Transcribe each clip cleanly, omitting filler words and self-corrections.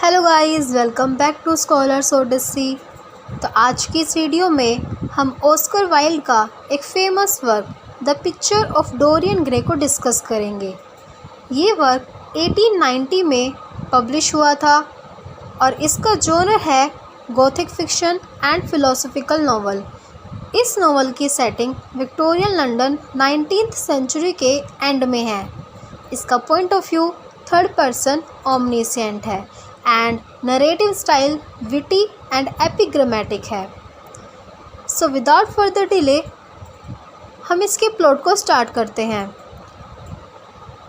Hello guys, welcome back to Scholars Odyssey. तो आज की इस वीडियो में हम ऑस्कर वाइल्ड का एक famous work the picture of Dorian Gray को डिस्कस करेंगे। ये वर्क 1890 में पब्लिश हुआ था और इसका जॉनर है gothic fiction and philosophical novel. इस नॉवल की setting Victorian London 19th century के एंड में है। इसका point of view third person omniscient है and narrative style witty and epigrammatic है। सो विदाउट फर्दर डिले हम इसके प्लॉट को स्टार्ट करते हैं।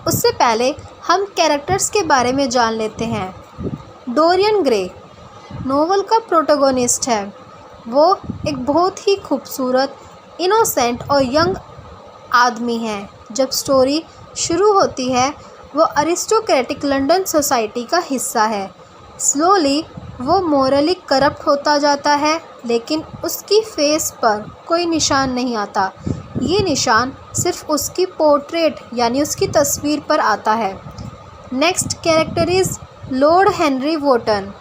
उससे पहले हम कैरेक्टर्स के बारे में जान लेते हैं। डोरियन ग्रे नोवेल का प्रोटोगोनिस्ट है। वो एक बहुत ही खूबसूरत, इनोसेंट और यंग आदमी है। जब स्टोरी शुरू होती है वो अरिस्टोक्रेटिक लंदन सोसाइटी का हिस्सा है। स्लोली वो मोरली करप्ट होता जाता है, लेकिन उसकी फेस पर कोई निशान नहीं आता। ये निशान सिर्फ उसकी पोर्ट्रेट यानी उसकी तस्वीर पर आता है। Next character is Lord Henry Wotton,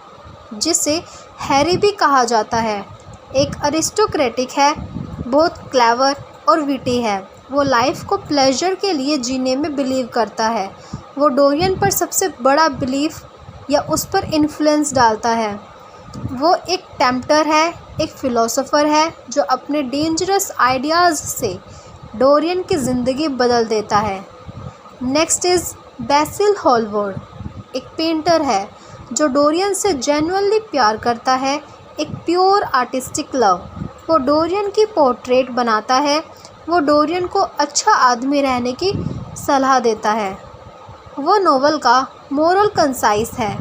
जिसे हैरी भी कहा जाता है। एक अरिस्टोक्रेटिक है, बहुत क्लेवर और विटी है। वो लाइफ को प्लेजर के लिए जीने में बिलीव करता है। वो डोरियन पर सबसे बड़ा बिलीफ या उस पर इन्फ्लुएंस डालता है। वो एक टेम्प्टर है, एक फ़िलोसोफर है जो अपने डेंजरस आइडियाज़ से डोरियन की ज़िंदगी बदल देता है। नेक्स्ट इज़ बेसिल हॉलवोर्ड, एक पेंटर है जो डोरियन से जेन्युइनली प्यार करता है, एक प्योर आर्टिस्टिक लव। वो डोरियन की पोर्ट्रेट बनाता है। वो डोरियन को अच्छा आदमी रहने की सलाह देता है। वो नोवेल का मोरल कंसाइस है।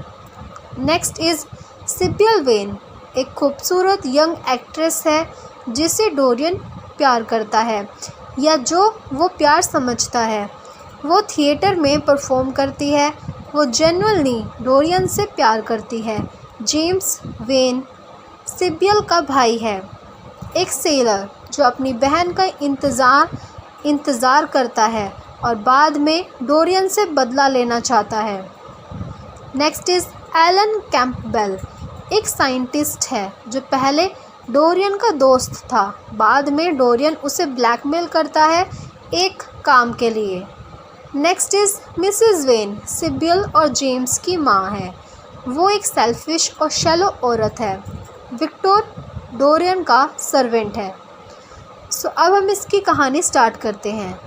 नेक्स्ट इज़ सिबिल वेन, एक खूबसूरत यंग एक्ट्रेस है जिसे डोरियन प्यार करता है या जो वो प्यार समझता है। वो थिएटर में परफॉर्म करती है। वो जेन्युइनली डोरियन से प्यार करती है। जेम्स वेन सिबिल का भाई है, एक सेलर जो अपनी बहन का इंतज़ार करता है और बाद में डोरियन से बदला लेना चाहता है। नेक्स्ट इज़ एलन कैंपबेल, एक साइंटिस्ट है जो पहले डोरियन का दोस्त था। बाद में डोरियन उसे ब्लैकमेल करता है एक काम के लिए। Next is Mrs when, CIBIL और जेम्स की माँ है। वो एक सेल्फिश और शैलो औरत है। विक्टर डोरियन का सर्वेंट है। सो अब हम इसकी कहानी स्टार्ट करते हैं।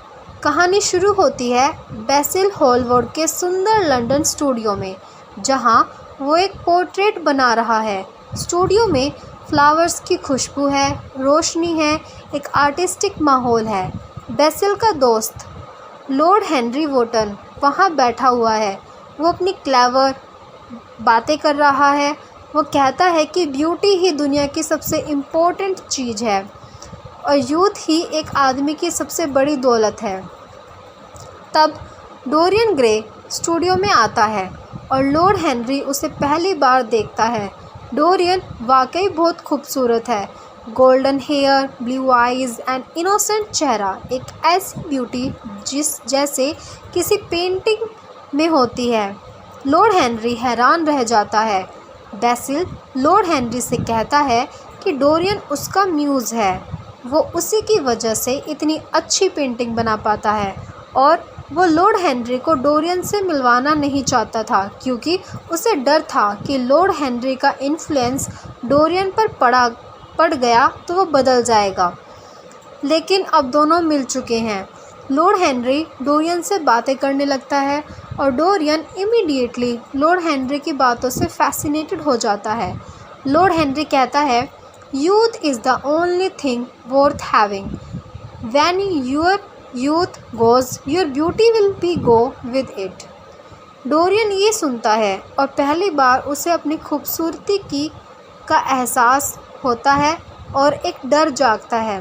कहानी शुरू होती है बेसिल हॉलवोर्ड के सुंदर लंदन स्टूडियो में, जहां वो एक पोर्ट्रेट बना रहा है। स्टूडियो में फ्लावर्स की खुशबू है, रोशनी है, एक आर्टिस्टिक माहौल है। बेसिल का दोस्त लॉर्ड हेनरी वोटन वहां बैठा हुआ है। वो अपनी क्लेवर बातें कर रहा है। वो कहता है कि ब्यूटी ही दुनिया की सबसे इम्पोर्टेंट चीज़ है और यूथ ही एक आदमी की सबसे बड़ी दौलत है। तब डोरियन ग्रे स्टूडियो में आता है और लॉर्ड हेनरी उसे पहली बार देखता है। डोरियन वाकई बहुत खूबसूरत है। Golden hair, blue eyes and innocent चेहरा, एक ऐसी ब्यूटी जैसे किसी पेंटिंग में होती है। लॉर्ड हेनरी हैरान रह जाता है। बेसिल लॉर्ड हेनरी से कहता है कि डोरियन उसका म्यूज़ है। वो उसी की वजह से इतनी अच्छी पेंटिंग बना पाता है और वो लॉर्ड हेनरी को डोरियन से मिलवाना नहीं चाहता था, क्योंकि उसे डर था कि लॉर्ड हेनरी का इन्फ्लुएंस डोरियन पर पड़ गया तो वो बदल जाएगा। लेकिन अब दोनों मिल चुके हैं। लॉर्ड हेनरी डोरियन से बातें करने लगता है और डोरियन इमीडिएटली लॉर्ड हेनरी की बातों से फैसिनेटेड हो जाता है। लॉर्ड हेनरी कहता है, youth is the only thing worth having. When your youth goes your beauty will be go with it. Dorian ये सुनता है और पहली बार उसे अपनी खूबसूरती का एहसास होता है और एक डर जागता है।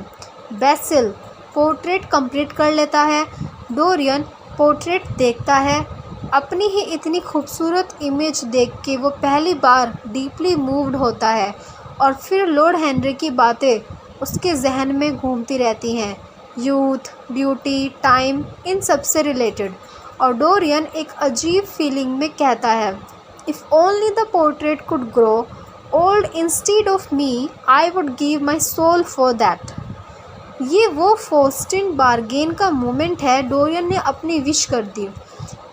बेसिल पोर्ट्रेट कंप्लीट कर लेता है। डोरियन पोर्ट्रेट देखता है। अपनी ही इतनी खूबसूरत इमेज देख के वो पहली बार डीपली मूव्ड होता है और फिर लॉर्ड हेनरी की बातें उसके जहन में घूमती रहती हैं, यूथ, ब्यूटी, टाइम, इन सब से रिलेटेड। और डोरियन एक अजीब फीलिंग में कहता है If only the portrait could grow old instead of me, I would give my soul for that. ये वो फोस्टिन बार्गेन का मोमेंट है। डोरियन ने अपनी विश कर दी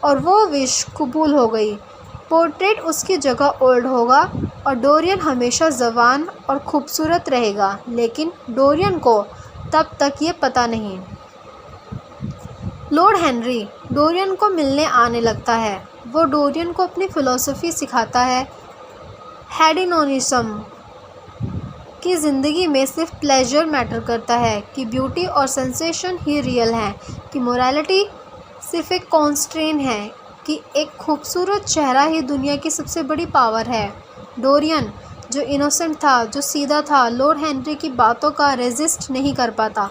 और वो विश कबूल हो गई। पोर्ट्रेट उसकी जगह ओल्ड होगा और डोरियन हमेशा जवान और खूबसूरत रहेगा, लेकिन डोरियन को तब तक ये पता नहीं। लॉर्ड हेनरी डोरियन को मिलने आने लगता है। वो डोरियन को अपनी फ़िलॉसफ़ी सिखाता है। हेडिनोनिज्म की ज़िंदगी में सिर्फ प्लेजर मैटर करता है, कि ब्यूटी और सेंसेशन ही रियल हैं, कि मोरालिटी सिर्फ एक कॉन्स्ट्रेंट है, कि एक खूबसूरत चेहरा ही दुनिया की सबसे बड़ी पावर है। डोरियन जो इनोसेंट था, जो सीधा था, लॉर्ड हेनरी की बातों का रेजिस्ट नहीं कर पाता।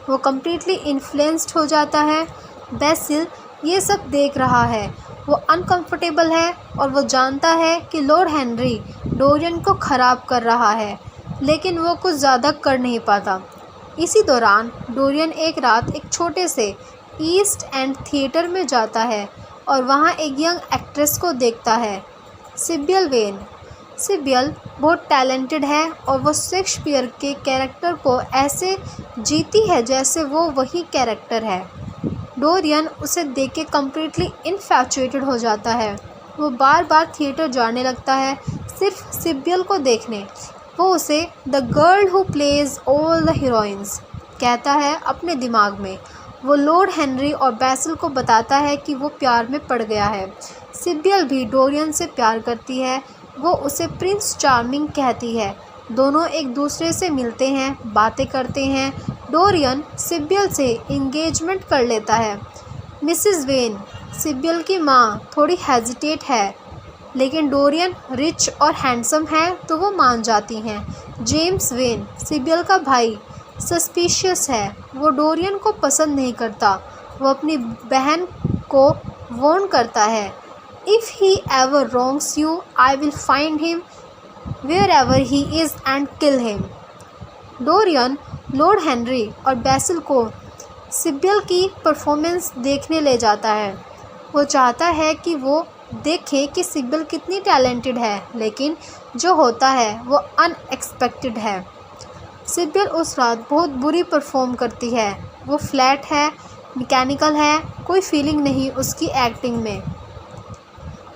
वो कम्प्लीटली इन्फ्लुएंस्ड हो जाता है। बेसिल ये सब देख रहा है। वो अनकंफर्टेबल है और वो जानता है कि लॉर्ड हेनरी डोरियन को ख़राब कर रहा है, लेकिन वो कुछ ज़्यादा कर नहीं पाता। इसी दौरान डोरियन एक रात एक छोटे से ईस्ट एंड थिएटर में जाता है और वहाँ एक यंग एक्ट्रेस को देखता है, सिबिल वेन। सिबिल बहुत टैलेंटेड है और वो शेक्सपियर के कैरेक्टर को ऐसे जीती है जैसे वो वही कैरेक्टर है। डोरियन उसे देख के कम्प्लीटली इन्फैचुएटेड हो जाता है। वो बार बार थिएटर जाने लगता है सिर्फ सिबिल को देखने। वो उसे the girl who plays all the heroines कहता है अपने दिमाग में। वो लॉर्ड हेनरी और बेसिल को बताता है कि वो प्यार में पड़ गया है। सिबिल भी डोरियन से प्यार करती है। वो उसे प्रिंस चार्मिंग कहती है। दोनों एक दूसरे से मिलते हैं, बातें करते हैं। डोरियन सिबिल से इंगेजमेंट कर लेता है। मिसेस वेन सिबिल की माँ थोड़ी हेजिटेट है, लेकिन डोरियन रिच और हैंडसम है तो वो मान जाती हैं। जेम्स वेन सिबिल का भाई सस्पिशियस है। वो डोरियन को पसंद नहीं करता। वो अपनी बहन को वार्न करता है, if he ever wrongs you I will find him wherever he is and kill him. Dorian Lord Henry और बेसिल को सिबिल की परफॉर्मेंस देखने ले जाता है। वो चाहता है कि वो देखे कि सिबिल कितनी टैलेंटेड है, लेकिन जो होता है वो अनएक्सपेक्टेड है। सिबिल उस रात बहुत बुरी परफॉर्म करती है। वो फ्लैट है, मैकेनिकल है, कोई फीलिंग नहीं उसकी एक्टिंग में।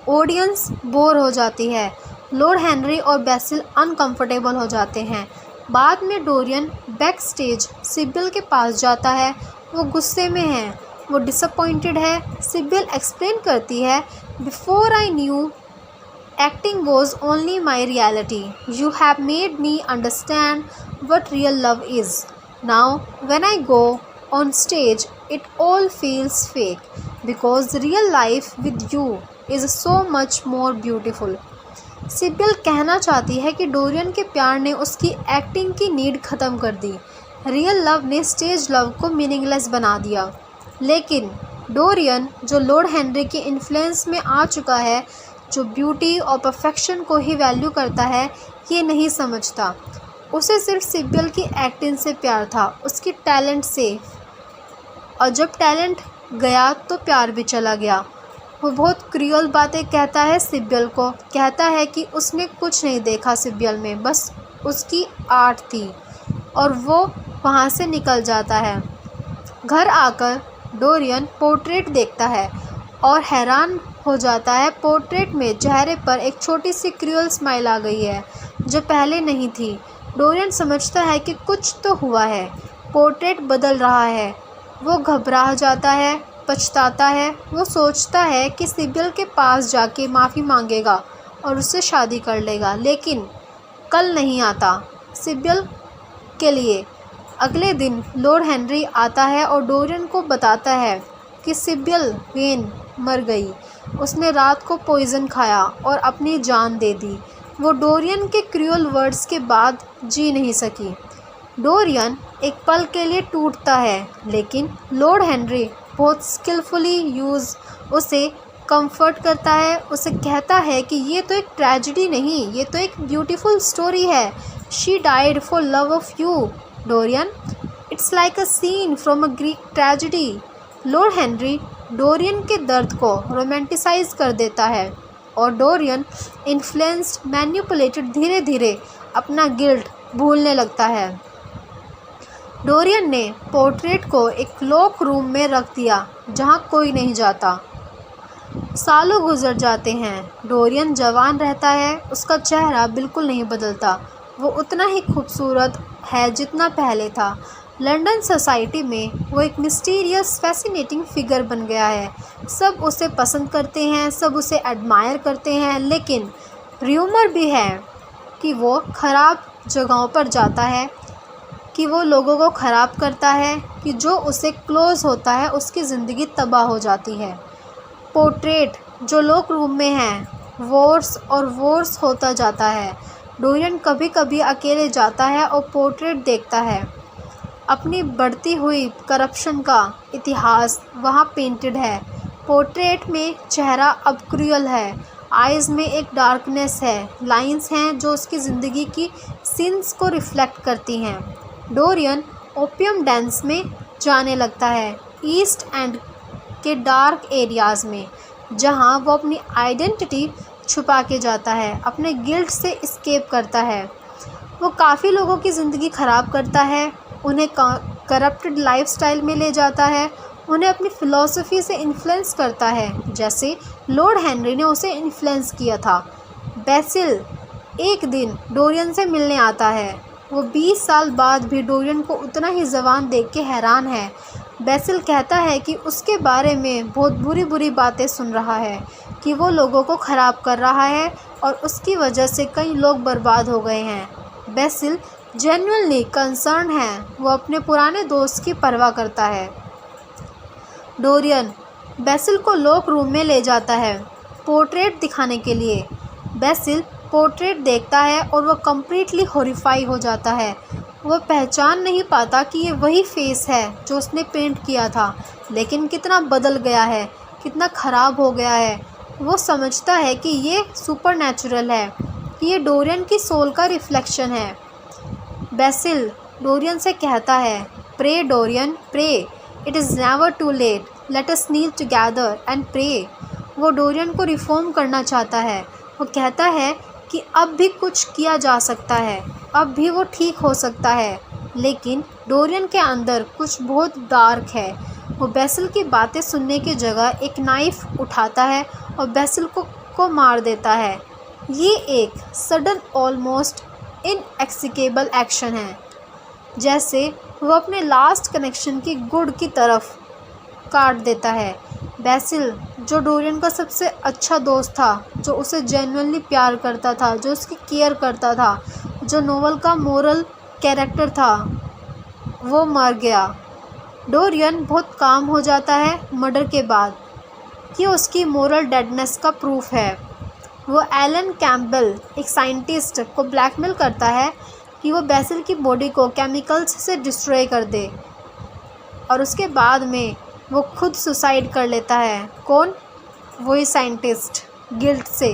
ऑडियंस बोर हो जाती है। लॉर्ड हेनरी और बेसिल अनकंफर्टेबल हो जाते हैं। बाद में डोरियन बैक स्टेज सिबिल के पास जाता है। वो गुस्से में है, वो डिसअपॉइंटेड है। सिबिल एक्सप्लेन करती है, before I knew acting was only my reality, you have made me understand what real love is. Now when I go on stage it all feels fake, because real life with you is so much more beautiful. CIBIL कहना चाहती है कि Dorian के प्यार ने उसकी acting की need ख़त्म कर दी। रियल लव ने स्टेज लव को मीनिंगलेस बना दिया। लेकिन डोरियन जो लॉर्ड हेनरी के इन्फ्लुएंस में आ चुका है, जो ब्यूटी और परफेक्शन को ही वैल्यू करता है, ये नहीं समझता। उसे सिर्फ सिबिल की एक्टिंग से प्यार था, उसकी टैलेंट से। और जब टैलेंट गया तो प्यार भी चला गया। वो बहुत क्रूअल बातें कहता है सिबिल को। कहता है कि उसने कुछ नहीं देखा सिबिल में, बस उसकी आर्ट थी, और वो वहाँ से निकल जाता है। घर आकर डोरियन पोर्ट्रेट देखता है और हैरान हो जाता है। पोर्ट्रेट में चेहरे पर एक छोटी सी क्रूअल स्माइल आ गई है, जो पहले नहीं थी। डोरियन समझता है कि कुछ तो हुआ है, पोर्ट्रेट बदल रहा है। वो घबरा जाता है, पछताता है। वो सोचता है कि सिबिल के पास जाके माफ़ी मांगेगा और उससे शादी कर लेगा, लेकिन कल नहीं आता सिबिल के लिए। अगले दिन लॉर्ड हेनरी आता है और डोरियन को बताता है कि सिबिल वेन मर गई। उसने रात को पॉइज़न खाया और अपनी जान दे दी। वो डोरियन के क्रूअल वर्ड्स के बाद जी नहीं सकी। डोरियन एक पल के लिए टूटता है, लेकिन लॉर्ड हेनरी बहुत स्किलफुली उसे कंफर्ट करता है। उसे कहता है कि ये तो एक ट्रेजेडी नहीं, ये तो एक ब्यूटीफुल स्टोरी है। She died for love of you Dorian, it's like a scene from a Greek tragedy. Lord Henry Dorian के दर्द को रोमांटिसाइज कर देता है। और डोरियन इन्फ्लुएंस्ड मैनिपुलेटेड धीरे धीरे अपना गिल्ट भूलने लगता है। डोरियन ने पोर्ट्रेट को एक लॉक रूम में रख दिया जहां कोई नहीं जाता। सालों गुजर जाते हैं। डोरियन जवान रहता है, उसका चेहरा बिल्कुल नहीं बदलता। वो उतना ही खूबसूरत है जितना पहले था। लंदन सोसाइटी में वो एक मिस्टीरियस फैसिनेटिंग फिगर बन गया है। सब उसे पसंद करते हैं, सब उसे एडमायर करते हैं, लेकिन र्यूमर भी है कि वो ख़राब जगहों पर जाता है, कि वो लोगों को ख़राब करता है, कि जो उसे क्लोज़ होता है उसकी ज़िंदगी तबाह हो जाती है। पोर्ट्रेट जो लोक रूम में है वोर्स और वोर्स होता जाता है। डोरियन कभी कभी अकेले जाता है और पोर्ट्रेट देखता है। अपनी बढ़ती हुई करप्शन का इतिहास वहाँ पेंटेड है। पोर्ट्रेट में चेहरा अब क्रूअल है, आइज़ में एक डार्कनेस है, लाइंस हैं जो उसकी ज़िंदगी की सिंस को रिफ्लेक्ट करती हैं। डोरियन ओपियम डेंस में जाने लगता है, ईस्ट एंड के डार्क एरियाज़ में, जहाँ वो अपनी आइडेंटिटी छुपा के जाता है, अपने गिल्ट से एस्केप करता है। वो काफ़ी लोगों की ज़िंदगी ख़राब करता है, उन्हें करप्टेड लाइफस्टाइल में ले जाता है, उन्हें अपनी फ़िलॉसफी से इन्फ्लुएंस करता है, जैसे लॉर्ड हेनरी ने उसे इन्फ्लुएंस किया था। बेसिल एक दिन डोरियन से मिलने आता है। वो 20 साल बाद भी डोरियन को उतना ही जवान देख के हैरान है। बेसिल कहता है कि उसके बारे में बहुत बुरी बातें सुन रहा है, कि वो लोगों को ख़राब कर रहा है और उसकी वजह से कई लोग बर्बाद हो गए हैं। बेसिल जेन्युइनली कंसर्न है, वो अपने पुराने दोस्त की परवाह करता है। डोरियन बेसिल को लॉक रूम में ले जाता है पोर्ट्रेट दिखाने के लिए। बेसिल पोर्ट्रेट देखता है और वो कम्प्लीटली हॉरिफाई हो जाता है। वो पहचान नहीं पाता कि ये वही फेस है जो उसने पेंट किया था, लेकिन कितना बदल गया है, कितना ख़राब हो गया है। वो समझता है कि ये सुपरनैचुरल है, कि ये डोरियन की सोल का रिफ्लेक्शन है। बेसिल डोरियन से कहता है, pray Dorian pray, it is never too late, let us kneel together and pray. वो डोरियन को रिफॉर्म करना चाहता है। वो कहता है कि अब भी कुछ किया जा सकता है, अब भी वो ठीक हो सकता है, लेकिन डोरियन के अंदर कुछ बहुत डार्क है। वो बेसिल की बातें सुनने की जगह एक नाइफ़ उठाता है और बेसिल को मार देता है। ये एक सडन ऑलमोस्ट इनएक्सिकेबल एक्शन है, जैसे वो अपने लास्ट कनेक्शन की गुड की तरफ काट देता है। बेसिल जो डोरियन का सबसे अच्छा दोस्त था, जो उसे जेन्युइनली प्यार करता था, जो उसकी केयर करता था, जो नोवेल का मोरल कैरेक्टर था, वो मर गया। डोरियन बहुत काम हो जाता है मर्डर के बाद, कि उसकी मोरल डेडनेस का प्रूफ है। वो एलन कैम्पबेल एक साइंटिस्ट को ब्लैकमेल करता है कि वो बेसिल की बॉडी को केमिकल्स से डिस्ट्रॉय कर दे, और उसके बाद में वो खुद सुसाइड कर लेता है। कौन? वही साइंटिस्ट, गिल्ट से।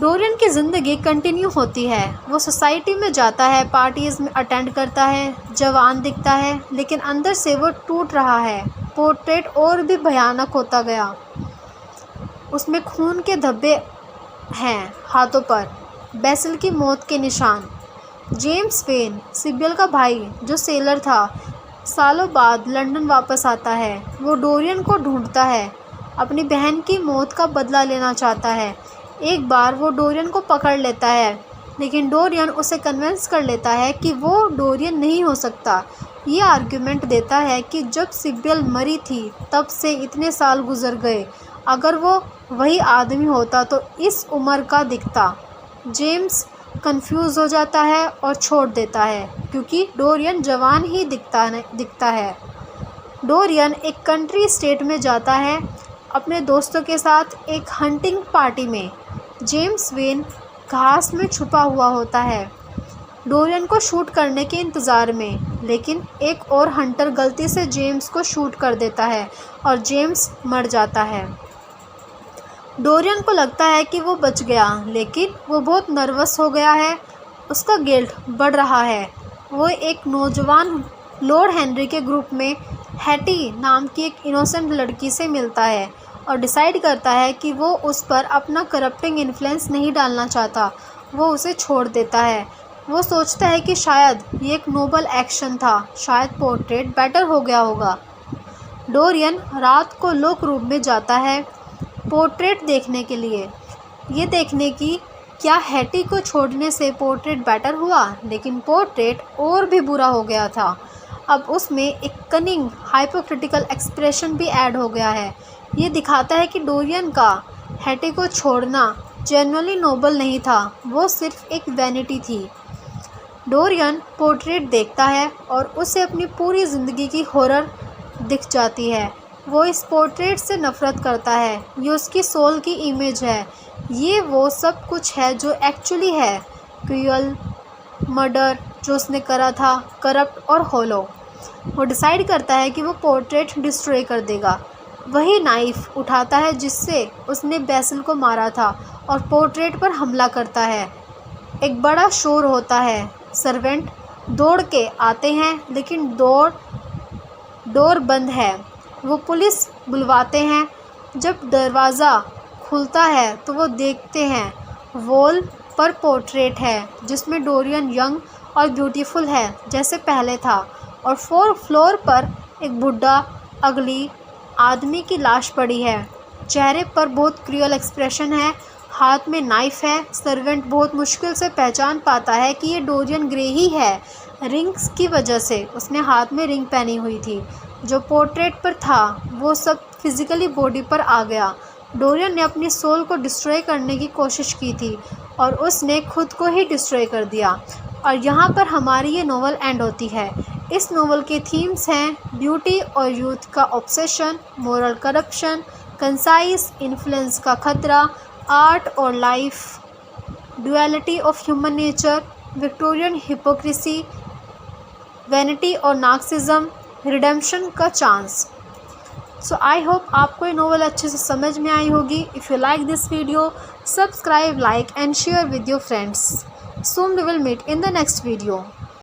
डोरियन की ज़िंदगी कंटिन्यू होती है। वो सोसाइटी में जाता है, पार्टीज़ में अटेंड करता है, जवान दिखता है, लेकिन अंदर से वो टूट रहा है। पोर्ट्रेट और भी भयानक होता गया। उसमें खून के धब्बे हैं हाथों पर, बेसिल की मौत के निशान। जेम्स वेन, सिबिल का भाई जो सेलर था, सालों बाद लंदन वापस आता है। वो डोरियन को ढूंढता है, अपनी बहन की मौत का बदला लेना चाहता है। एक बार वो डोरियन को पकड़ लेता है, लेकिन डोरियन उसे कन्विंस कर लेता है कि वो डोरियन नहीं हो सकता। ये आर्ग्यूमेंट देता है कि जब सिबिल मरी थी तब से इतने साल गुजर गए, अगर वो वही आदमी होता तो इस उम्र का दिखता। जेम्स कंफ्यूज हो जाता है और छोड़ देता है, क्योंकि डोरियन जवान ही दिखता है। डोरियन एक कंट्री स्टेट में जाता है अपने दोस्तों के साथ एक हंटिंग पार्टी में। जेम्स वेन घास में छुपा हुआ होता है डोरियन को शूट करने के इंतज़ार में, लेकिन एक और हंटर गलती से जेम्स को शूट कर देता है और जेम्स मर जाता है। डोरियन को लगता है कि वो बच गया, लेकिन वो बहुत नर्वस हो गया है, उसका गिल्ट बढ़ रहा है। वो एक नौजवान लॉर्ड हेनरी के ग्रुप में हैटी नाम की एक इनोसेंट लड़की से मिलता है और डिसाइड करता है कि वो उस पर अपना करप्टिंग इन्फ्लुएंस नहीं डालना चाहता। वो उसे छोड़ देता है। वो सोचता है कि शायद ये एक नोबल एक्शन था, शायद पोर्ट्रेट बेटर हो गया होगा। डोरियन रात को लॉक रूम में जाता है पोर्ट्रेट देखने के लिए, ये देखने की क्या हैटी को छोड़ने से पोर्ट्रेट बेटर हुआ, लेकिन पोर्ट्रेट और भी बुरा हो गया था। अब उसमें एक कनिंग हाइपोक्रिटिकल एक्सप्रेशन भी ऐड हो गया है। ये दिखाता है कि डोरियन का हैटी को छोड़ना जेन्युइनली नोबल नहीं था, वो सिर्फ एक वैनिटी थी। डोरियन पोर्ट्रेट देखता है और उसे अपनी पूरी ज़िंदगी की हॉरर दिख जाती है। वो इस पोर्ट्रेट से नफ़रत करता है। ये उसकी सोल की इमेज है। ये वो सब कुछ है जो एक्चुअली है। क्रूअल मर्डर जो उसने करा था, करप्ट और होलो। वो डिसाइड करता है कि वो पोर्ट्रेट डिस्ट्रॉय कर देगा। वही नाइफ़ उठाता है जिससे उसने बेसिल को मारा था और पोर्ट्रेट पर हमला करता है। एक बड़ा शोर होता है। सर्वेंट दौड़ के आते हैं लेकिन डोर बंद है। वो पुलिस बुलवाते हैं। जब दरवाज़ा खुलता है तो वो देखते हैं वॉल पर पोर्ट्रेट है जिसमें डोरियन यंग और ब्यूटीफुल है जैसे पहले था, और 4th फ्लोर पर एक बूढ़ा अगली आदमी की लाश पड़ी है। चेहरे पर बहुत क्रूअल एक्सप्रेशन है, हाथ में नाइफ है। सर्वेंट बहुत मुश्किल से पहचान पाता है कि ये डोरियन ग्रे ही है। रिंग्स की वजह से उसने हाथ में रिंग पहनी हुई थी। जो पोर्ट्रेट पर था वो सब फिज़िकली बॉडी पर आ गया। डोरियन ने अपनी सोल को डिस्ट्रॉय करने की कोशिश की थी और उसने खुद को ही डिस्ट्रॉय कर दिया। और यहाँ पर हमारी ये नोवेल एंड होती है। इस नोवेल के थीम्स हैं ब्यूटी और यूथ का obsession, moral corruption, concise influence का खतरा, आर्ट और life, duality of human nature, Victorian hypocrisy, vanity और नार्सिसिज्म, रिडेम्पशन का चांस। सो आई होप आपको ये नोवेल अच्छे से समझ में आई होगी। If you like this video, subscribe, like and share with your friends. Soon we will meet in the next video.